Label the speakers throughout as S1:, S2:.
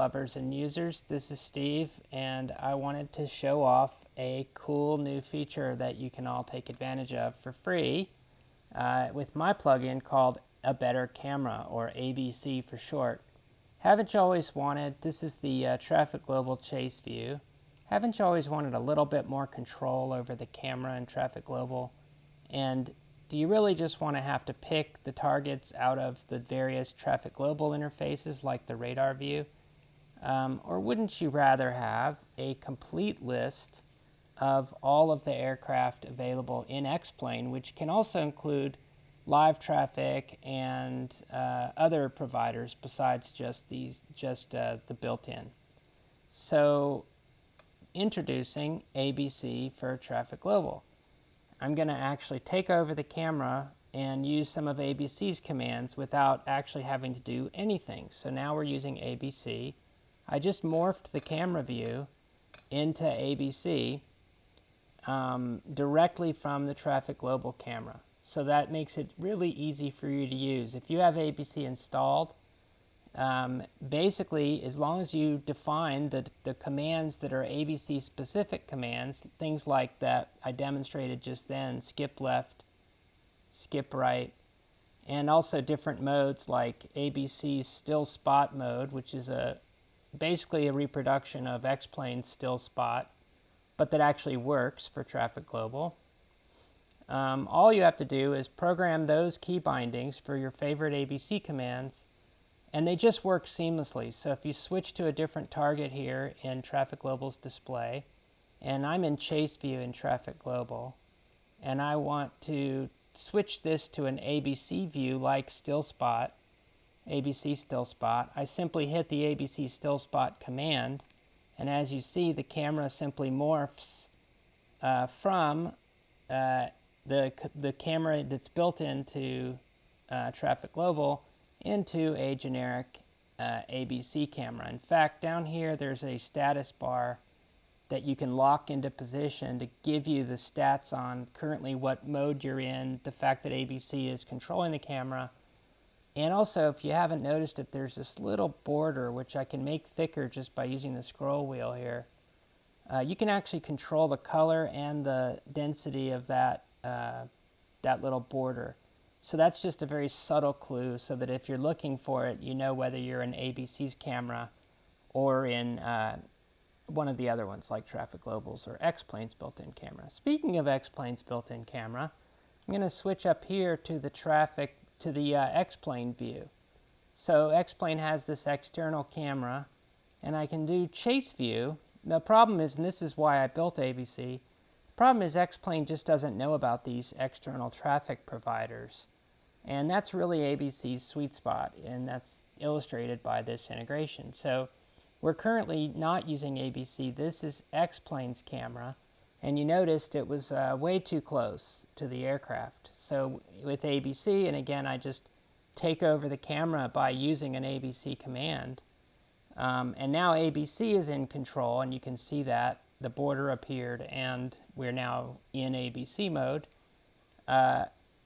S1: Lovers and users, this is Steve, and I wanted to show off a cool new feature that you can all take advantage of for free with my plugin called A Better Camera, or ABC for short. Haven't you always wanted, this is the Traffic Global Chase view, haven't you always wanted a little bit more control over the camera in Traffic Global? And do you really just want to have to pick the targets out of the various Traffic Global interfaces like the radar view? Or wouldn't you rather have a complete list of all of the aircraft available in X-Plane, which can also include live traffic and other providers besides just the built-in? So, introducing ABC for Traffic Global. I'm going to actually take over the camera and use some of ABC's commands without actually having to do anything. So now we're using ABC. I just morphed the camera view into ABC directly from the Traffic Global camera. So that makes it really easy for you to use. If you have ABC installed, basically, as long as you define the commands that are ABC specific commands, things like that I demonstrated just then, skip left, skip right, and also different modes like ABC's still spot mode, which is basically a reproduction of X-Plane's still spot, but that actually works for Traffic Global. All you have to do is program those key bindings for your favorite ABC commands, and they just work seamlessly. So if you switch to a different target here in Traffic Global's display, and I'm in Chase View in Traffic Global, and I want to switch this to an ABC view like still spot, ABC still spot, I simply hit the ABC still spot command, and as you see, the camera simply morphs from the camera that's built into Traffic Global into a generic ABC camera. In fact, down here there's a status bar that you can lock into position to give you the stats on currently what mode you're in, the fact that ABC is controlling the camera. And also, if you haven't noticed it, there's this little border which I can make thicker just by using the scroll wheel here. You can actually control the color and the density of that little border. So that's just a very subtle clue so that if you're looking for it, you know whether you're in ABC's camera or in one of the other ones like Traffic Global's or X-Plane's built-in camera. Speaking of X-Plane's built-in camera, I'm going to switch up here to the X-Plane view. So X-Plane has this external camera, and I can do Chase View. The problem is, and this is why I built ABC, the problem is X-Plane just doesn't know about these external traffic providers. And that's really ABC's sweet spot, and that's illustrated by this integration. So we're currently not using ABC. This is X-Plane's camera, and you noticed it was way too close to the aircraft. So with ABC, and again, I just take over the camera by using an ABC command. And now ABC is in control, and you can see that the border appeared, and we're now in ABC mode.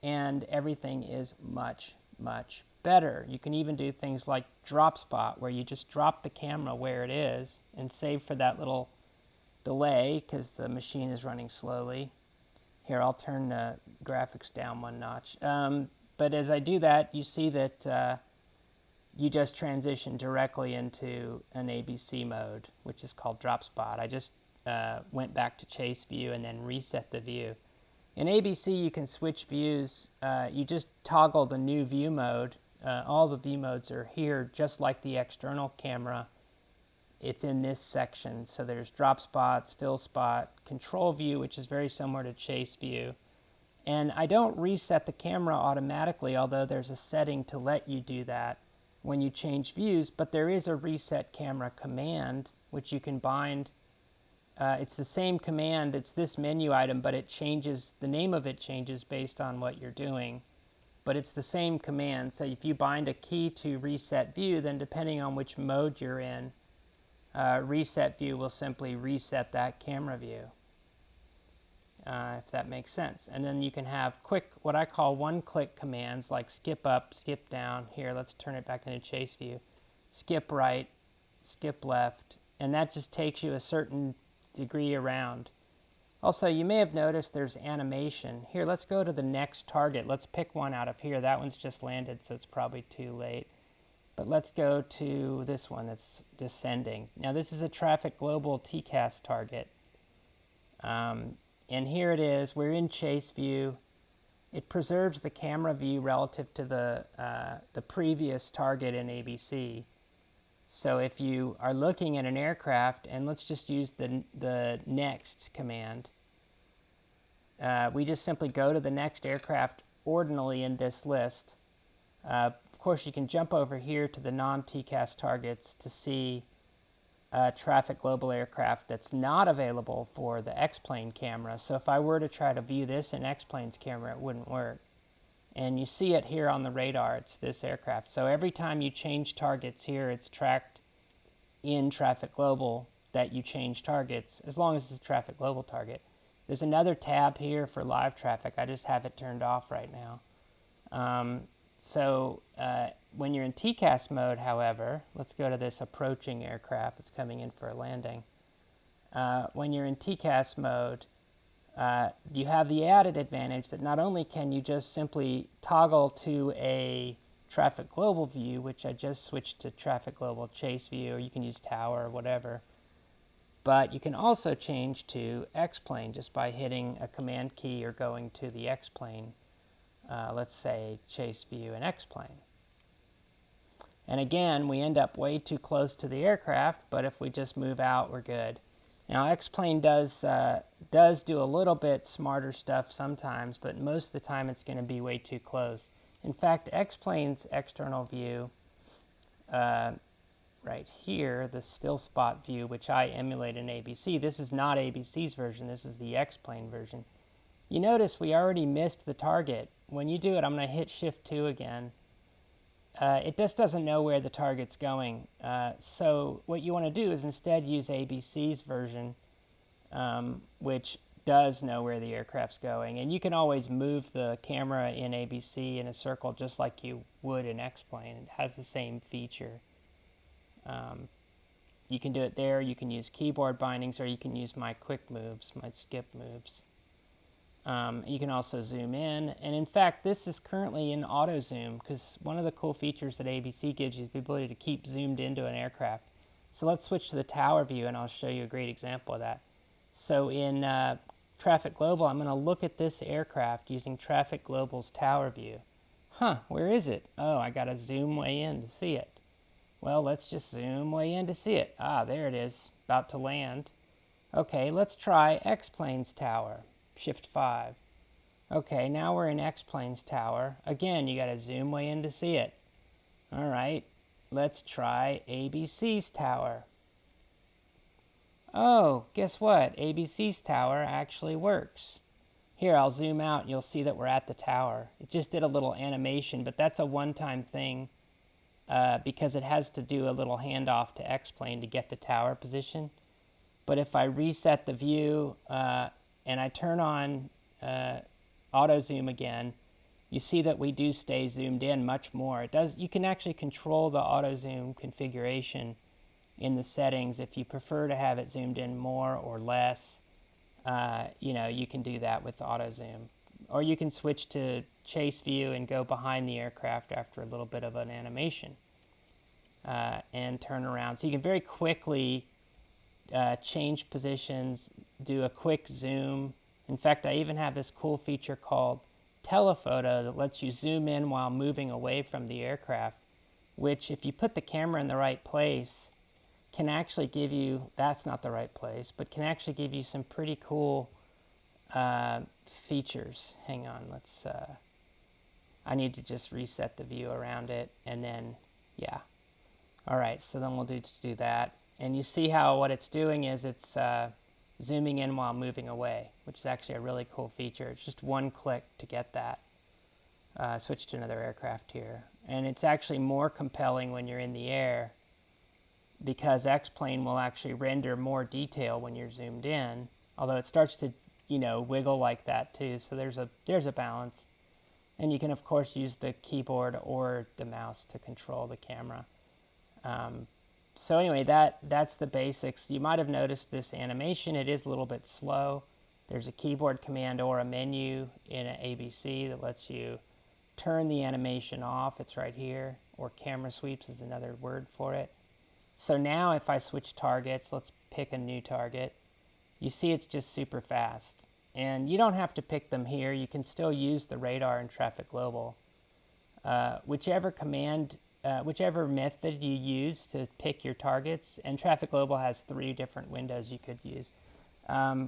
S1: And everything is much, much better. You can even do things like drop spot, where you just drop the camera where it is and save for that little delay because the machine is running slowly. Here, I'll turn the graphics down one notch. But as I do that, you see that you just transition directly into an ABC mode, which is called drop spot. I just went back to Chase View and then reset the view. In ABC, you can switch views. You just toggle the new view mode. All the view modes are here, just like the external camera. It's in this section. So there's drop spot, still spot, control view, which is very similar to Chase View. And I don't reset the camera automatically, although there's a setting to let you do that when you change views, but there is a reset camera command, which you can bind. It's the same command, it's this menu item, but it changes, the name of it changes based on what you're doing. But it's the same command, so if you bind a key to reset view, then depending on which mode you're in, reset view will simply reset that camera view, if that makes sense. And then you can have quick, what I call one-click commands like skip up, skip down. Here, let's turn it back into Chase View. Skip right, skip left, and that just takes you a certain degree around. Also, you may have noticed there's animation. Here, let's go to the next target. Let's pick one out of here. That one's just landed, so it's probably too late. But let's go to this one that's descending. Now, this is a traffic global TCAS target. And here it is. We're in chase view. It preserves the camera view relative to the previous target in ABC. So if you are looking at an aircraft, and let's just use the next command, we just simply go to the next aircraft ordinally in this list. Of course, you can jump over here to the non-TCAS targets to see a traffic global aircraft that's not available for the X-plane camera. So if I were to try to view this in X-plane's camera, it wouldn't work. And you see it here on the radar, it's this aircraft. So every time you change targets here, it's tracked in traffic global that you change targets, as long as it's a traffic global target. There's another tab here for live traffic. I just have it turned off right now. When you're in TCAS mode, however, let's go to this approaching aircraft that's coming in for a landing. When you're in TCAS mode, you have the added advantage that not only can you just simply toggle to a traffic global view, which I just switched to traffic global chase view, or you can use tower or whatever, but you can also change to X-plane just by hitting a command key or going to the X-plane, let's say chase view and X-plane. And again, we end up way too close to the aircraft, but if we just move out, we're good. Now, X-plane does do a little bit smarter stuff sometimes, but most of the time it's going to be way too close. In fact, X-plane's external view, right here, the still spot view, which I emulate in ABC, this is not ABC's version, this is the X-plane version. You notice we already missed the target. When you do it, I'm going to hit Shift 2 again. It just doesn't know where the target's going. So what you want to do is instead use ABC's version, which does know where the aircraft's going. And you can always move the camera in ABC in a circle just like you would in X-plane. It has the same feature. You can do it there. You can use keyboard bindings, or you can use my quick moves, my skip moves. You can also zoom in, and in fact this is currently in auto zoom, because one of the cool features that ABC gives you is the ability to keep zoomed into an aircraft. So let's switch to the tower view and I'll show you a great example of that. So in Traffic Global, I'm going to look at this aircraft using Traffic Global's tower view. Where is it? Oh, I got to zoom way in to see it. Well, let's just zoom way in to see it. There it is, about to land. Okay, let's try X-plane's tower. Shift 5. Okay, now we're in X-plane's tower. Again, you got to zoom way in to see it. All right, let's try ABC's tower. Oh, guess what? ABC's tower actually works. Here, I'll zoom out and you'll see that we're at the tower. It just did a little animation, but that's a one-time thing because it has to do a little handoff to X-plane to get the tower position. But if I reset the view and I turn on auto zoom again, you see that we do stay zoomed in much more. You can actually control the auto zoom configuration in the settings. If you prefer to have it zoomed in more or less, you can do that with auto zoom. Or you can switch to chase view and go behind the aircraft after a little bit of an animation and turn around. So you can very quickly change positions, do a quick zoom. In fact, I even have this cool feature called telephoto that lets you zoom in while moving away from the aircraft, which if you put the camera in the right place can actually give you, that's not the right place, but can actually give you some pretty cool features. Hang on, I need to just reset the view around it, and then, yeah. All right, so then we'll do that. And you see how what it's doing is it's zooming in while moving away, which is actually a really cool feature. It's just one click to get that. Switch to another aircraft here. And it's actually more compelling when you're in the air because X-plane will actually render more detail when you're zoomed in, although it starts to, wiggle like that too. So there's a balance. And you can, of course, use the keyboard or the mouse to control the camera. So anyway, that's the basics. You might have noticed this animation. It is a little bit slow. There's a keyboard command or a menu in an ABC that lets you turn the animation off. It's right here. Or camera sweeps is another word for it. So now if I switch targets, let's pick a new target. You see it's just super fast. And you don't have to pick them here. You can still use the radar and traffic global. Whichever method you use to pick your targets, and traffic global has 3 different windows you could use.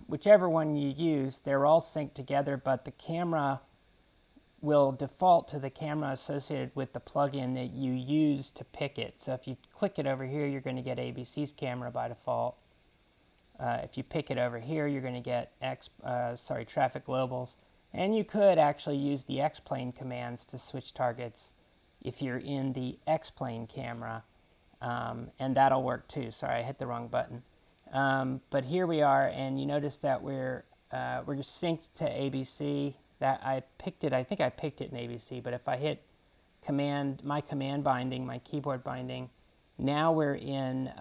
S1: Whichever one you use, they're all synced together, but the camera will default to the camera associated with the plugin that you use to pick it. So if you click it over here, you're going to get ABC's camera by default. If you pick it over here, you're going to get traffic globals. And you could actually use the X-plane commands to switch targets if you're in the X-plane camera, and that'll work too. Sorry, I hit the wrong button. But here we are, and you notice that we're synced to ABC. That I picked it. I think I picked it in ABC. But if I hit my command binding, my keyboard binding, now we're in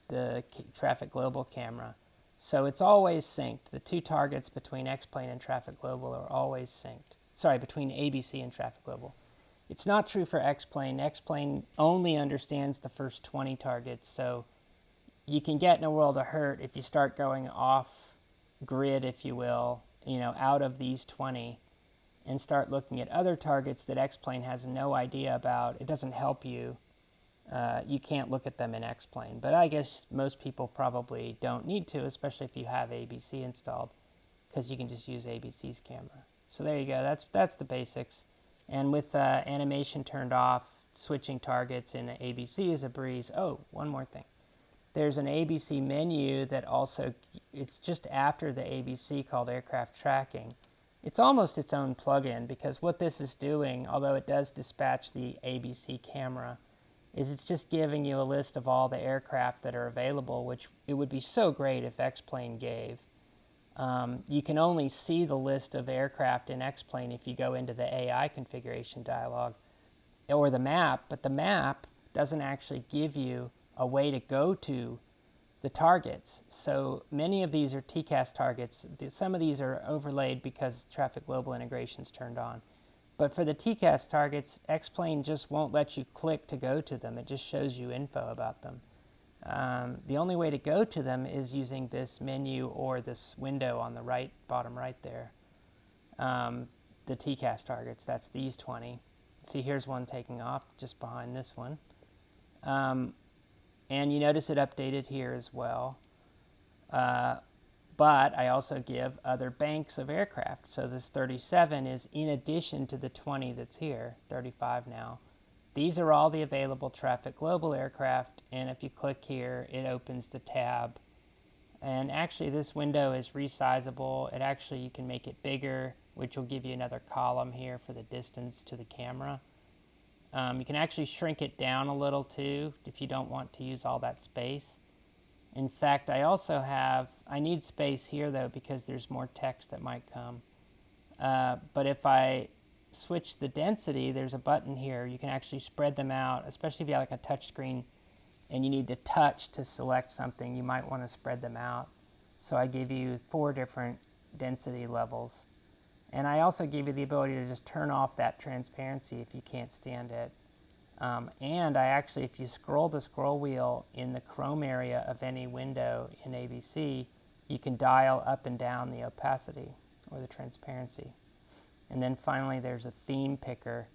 S1: the traffic global camera. So it's always synced. The 2 targets between X-plane and traffic global are always synced. Sorry, between ABC and traffic global. It's not true for X-plane. X-plane only understands the first 20 targets, so you can get in a world of hurt if you start going off grid, if you will, out of these 20 and start looking at other targets that X-plane has no idea about. It doesn't help you. You can't look at them in X-plane, but I guess most people probably don't need to, especially if you have ABC installed, because you can just use ABC's camera. So there you go. That's the basics. And with animation turned off, switching targets in ABC is a breeze. Oh, one more thing. There's an ABC menu that also, it's just after the ABC called aircraft tracking. It's almost its own plugin, because what this is doing, although it does dispatch the ABC camera, is it's just giving you a list of all the aircraft that are available, which it would be so great if X-plane gave. You can only see the list of aircraft in X-plane if you go into the AI configuration dialog or the map, but the map doesn't actually give you a way to go to the targets. So many of these are TCAS targets. Some of these are overlaid because traffic global integration is turned on. But for the TCAS targets, X-plane just won't let you click to go to them. It just shows you info about them. The only way to go to them is using this menu or this window on the right, bottom right there. The TCAS targets, that's these 20. See, here's one taking off just behind this one. And you notice it updated here as well. But I also give other banks of aircraft. So this 37 is in addition to the 20 that's here, 35 now. These are all the available traffic global aircraft, and if you click here, it opens the tab. And actually this window is resizable. You can make it bigger, which will give you another column here for the distance to the camera. You can actually shrink it down a little too if you don't want to use all that space. In fact, I need space here though because there's more text that might come. But if I switch the density, there's a button here. You can actually spread them out, especially if you have like a touch screen and you need to touch to select something. You might want to spread them out. So I give you 4 different density levels. And I also give you the ability to just turn off that transparency if you can't stand it. And I actually, if you scroll the scroll wheel in the Chrome area of any window in ABC, you can dial up and down the opacity or the transparency. And then finally there's a theme picker,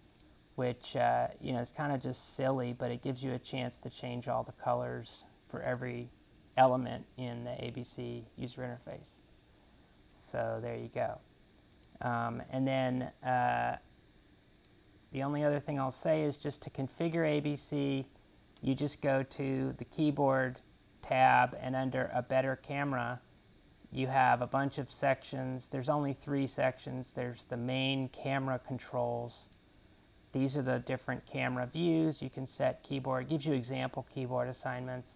S1: which is kind of just silly, but it gives you a chance to change all the colors for every element in the ABC user interface. So there you go. And then the only other thing I'll say is just to configure ABC, you just go to the keyboard tab, and under a better camera, you have a bunch of sections. There's only 3 sections. There's the main camera controls. These are the different camera views. You can set keyboard. It gives you example keyboard assignments.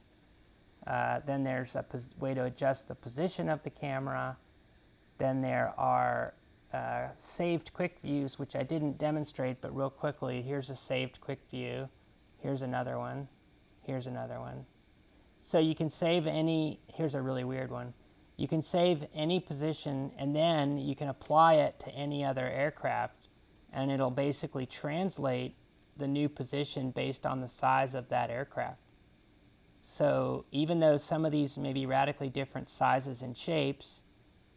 S1: Then there's a way to adjust the position of the camera. Then there are saved quick views, which I didn't demonstrate, but real quickly, here's a saved quick view. Here's another one. Here's another one. So you can save any, here's a really weird one. You can save any position and then you can apply it to any other aircraft and it'll basically translate the new position based on the size of that aircraft. So even though some of these may be radically different sizes and shapes,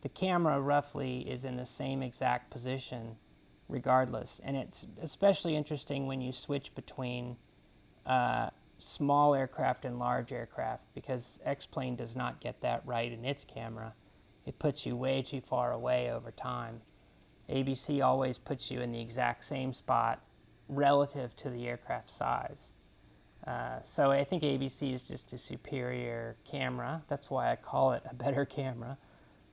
S1: the camera roughly is in the same exact position regardless. And it's especially interesting when you switch between small aircraft and large aircraft, because X-Plane does not get that right in its camera. It puts you way too far away over time. ABC always puts you in the exact same spot relative to the aircraft size. So I think ABC is just a superior camera. That's why I call it a better camera.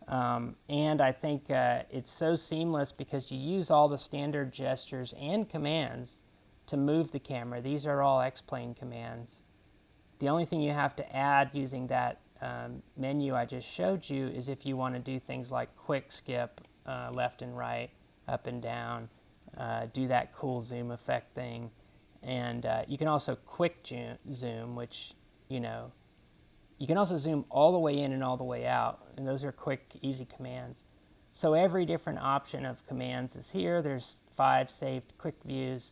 S1: And I think it's so seamless because you use all the standard gestures and commands to move the camera. These are all X-Plane commands. The only thing you have to add using that menu I just showed you is if you want to do things like quick skip, left and right, up and down, do that cool zoom effect thing. And you can also quick zoom, which, you know, you can also zoom all the way in and all the way out, and those are quick, easy commands. So every different option of commands is here. There's 5 saved quick views.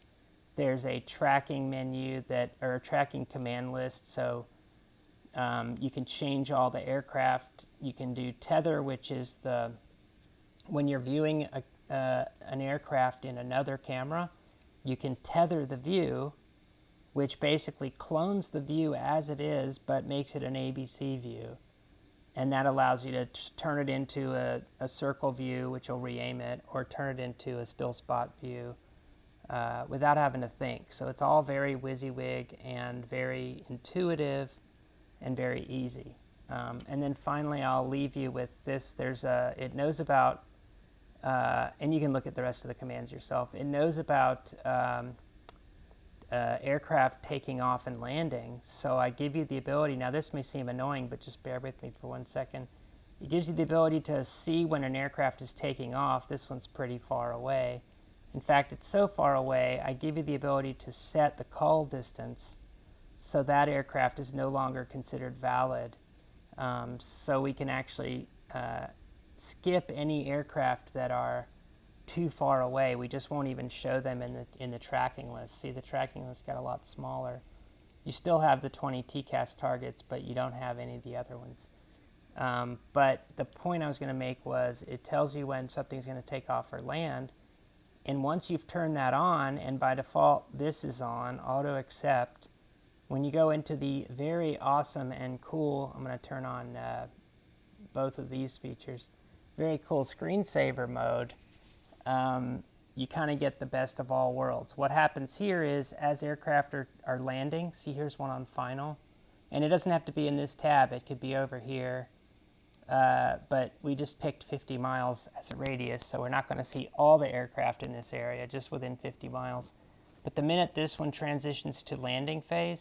S1: There's a tracking menu or a tracking command list, so you can change all the aircraft. You can do tether, which is when you're viewing an aircraft in another camera, you can tether the view, which basically clones the view as it is, but makes it an ABC view. And that allows you to turn it into a circle view, which will re-aim it, or turn it into a still spot view without having to think. So it's all very WYSIWYG and very intuitive and very easy. And then finally, I'll leave you with this. It knows about, and you can look at the rest of the commands yourself. It knows about aircraft taking off and landing. So I give you the ability, now this may seem annoying, but just bear with me for 1 second. It gives you the ability to see when an aircraft is taking off. This one's pretty far away. In fact, it's so far away, I give you the ability to set the call distance so that aircraft is no longer considered valid. So we can actually skip any aircraft that are too far away. We just won't even show them in the tracking list. See, the tracking list got a lot smaller. You still have the 20 TCAS targets, but you don't have any of the other ones. But the point I was going to make was it tells you when something's going to take off or land. And once you've turned that on, and by default this is on, auto accept, when you go into the very awesome and cool, I'm going to turn on both of these features, very cool screensaver mode, you kind of get the best of all worlds. What happens here is as aircraft are landing, see here's one on final, and it doesn't have to be in this tab, it could be over here, but we just picked 50 miles as a radius, so we're not going to see all the aircraft in this area, just within 50 miles. But the minute this one transitions to landing phase,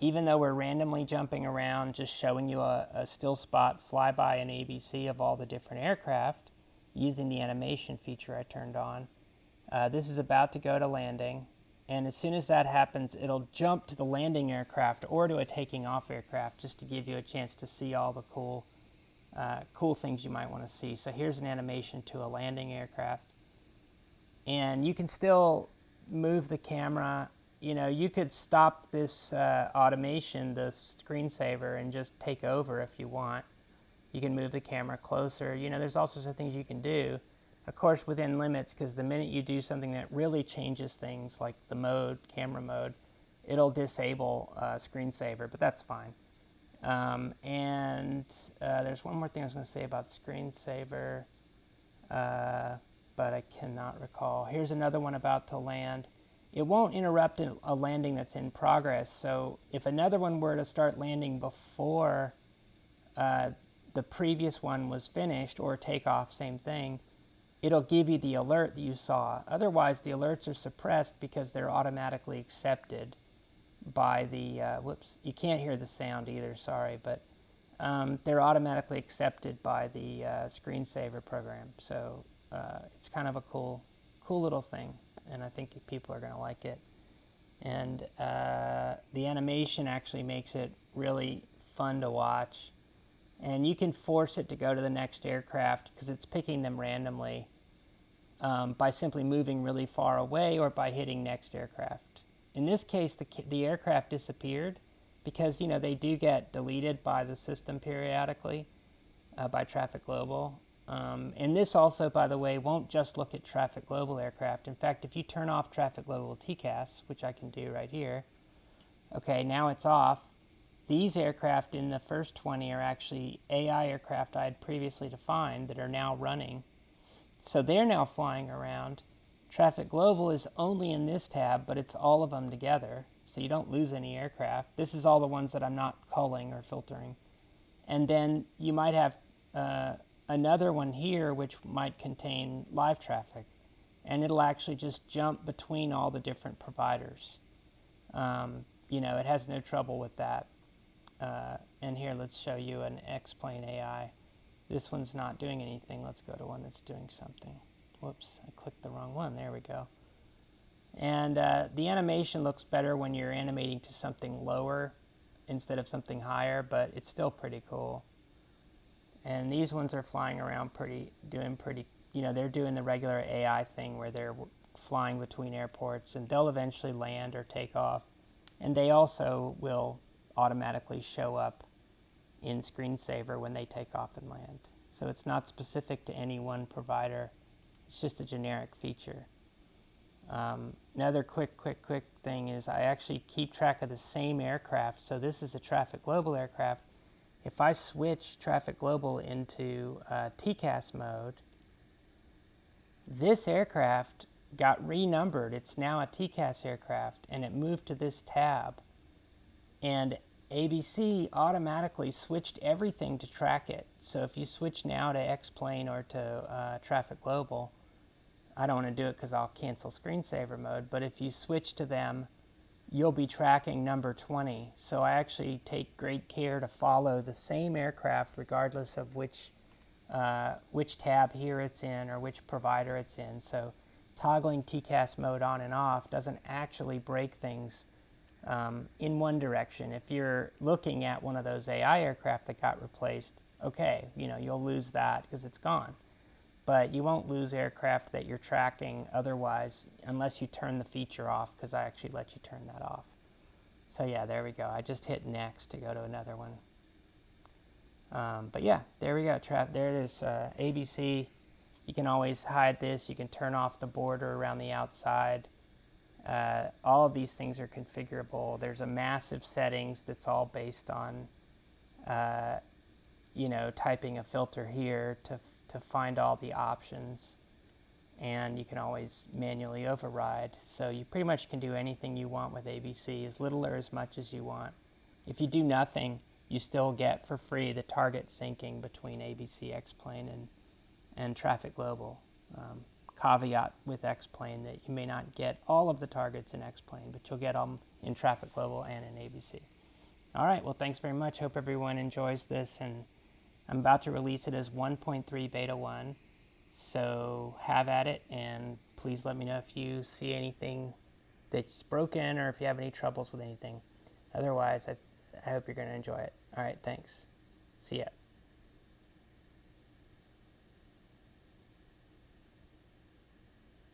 S1: even though we're randomly jumping around, just showing you a still spot flyby and ABC of all the different aircraft, using the animation feature I turned on. This is about to go to landing, and as soon as that happens, it'll jump to the landing aircraft or to a taking off aircraft just to give you a chance to see all the cool things you might want to see. So here's an animation to a landing aircraft, and you can still move the camera. You know, you could stop this automation, the screensaver, and just take over if you want. You can move the camera closer. You know, there's all sorts of things you can do. Of course, within limits, because the minute you do something that really changes things, like the mode, camera mode, it'll disable screensaver, but that's fine. And there's one more thing I was going to say about screensaver, but I cannot recall. Here's another one about to land. It won't interrupt a landing that's in progress, so if another one were to start landing before the previous one was finished, or takeoff, same thing, it'll give you the alert that you saw. Otherwise, the alerts are suppressed because they're automatically accepted by the, whoops, you can't hear the sound either, sorry, but they're automatically accepted by the screensaver program. So it's kind of a cool little thing, and I think people are going to like it. And the animation actually makes it really fun to watch. And you can force it to go to the next aircraft because it's picking them randomly by simply moving really far away or by hitting next aircraft. In this case, the aircraft disappeared because, you know, they do get deleted by the system periodically by Traffic Global. And this also, by the way, won't just look at Traffic Global aircraft. In fact, if you turn off Traffic Global TCAS, which I can do right here, okay, now it's off. These aircraft in the first 20 are actually AI aircraft I had previously defined that are now running. So they're now flying around. Traffic Global is only in this tab, but it's all of them together. So you don't lose any aircraft. This is all the ones that I'm not culling or filtering. And then you might have another one here which might contain live traffic. And it'll actually just jump between all the different providers. You know, it has no trouble with that. And here, let's show you an X-Plane AI. This one's not doing anything. Let's go to one that's doing something. Whoops, I clicked the wrong one. There we go. And the animation looks better when you're animating to something lower instead of something higher, but it's still pretty cool. And these ones are flying around doing pretty, you know, they're doing the regular AI thing where they're flying between airports, and they'll eventually land or take off. And they also will automatically show up in Screensaver when they take off and land. So it's not specific to any one provider. It's just a generic feature. Another quick thing is I actually keep track of the same aircraft. So this is a Traffic Global aircraft. If I switch Traffic Global into TCAS mode, this aircraft got renumbered. It's now a TCAS aircraft, and it moved to this tab. And ABC automatically switched everything to track it. So if you switch now to X-Plane or to Traffic Global, I don't want to do it because I'll cancel Screensaver mode, but if you switch to them, you'll be tracking number 20. So I actually take great care to follow the same aircraft regardless of which tab here it's in or which provider it's in. So toggling TCAS mode on and off doesn't actually break things in one direction. If you're looking at one of those AI aircraft that got replaced, okay, you know, you'll lose that because it's gone. But you won't lose aircraft that you're tracking otherwise unless you turn the feature off, because I actually let you turn that off. So yeah, there we go. I just hit next to go to another one. But yeah, there we go. There it is, ABC. You can always hide this. You can turn off the border around the outside. All of these things are configurable. There's a massive settings that's all based on, you know, typing a filter here to find all the options, and you can always manually override. So you pretty much can do anything you want with ABC, as little or as much as you want. If you do nothing, you still get for free the target syncing between ABC, X-Plane, and Traffic Global. Caveat with X-Plane that you may not get all of the targets in X-Plane, but you'll get them in Traffic Global and in ABC. All right, well, thanks very much. Hope everyone enjoys this, and I'm about to release it as 1.3 Beta 1, so have at it, and please let me know if you see anything that's broken or if you have any troubles with anything. Otherwise, I hope you're going to enjoy it. All right, thanks. See ya.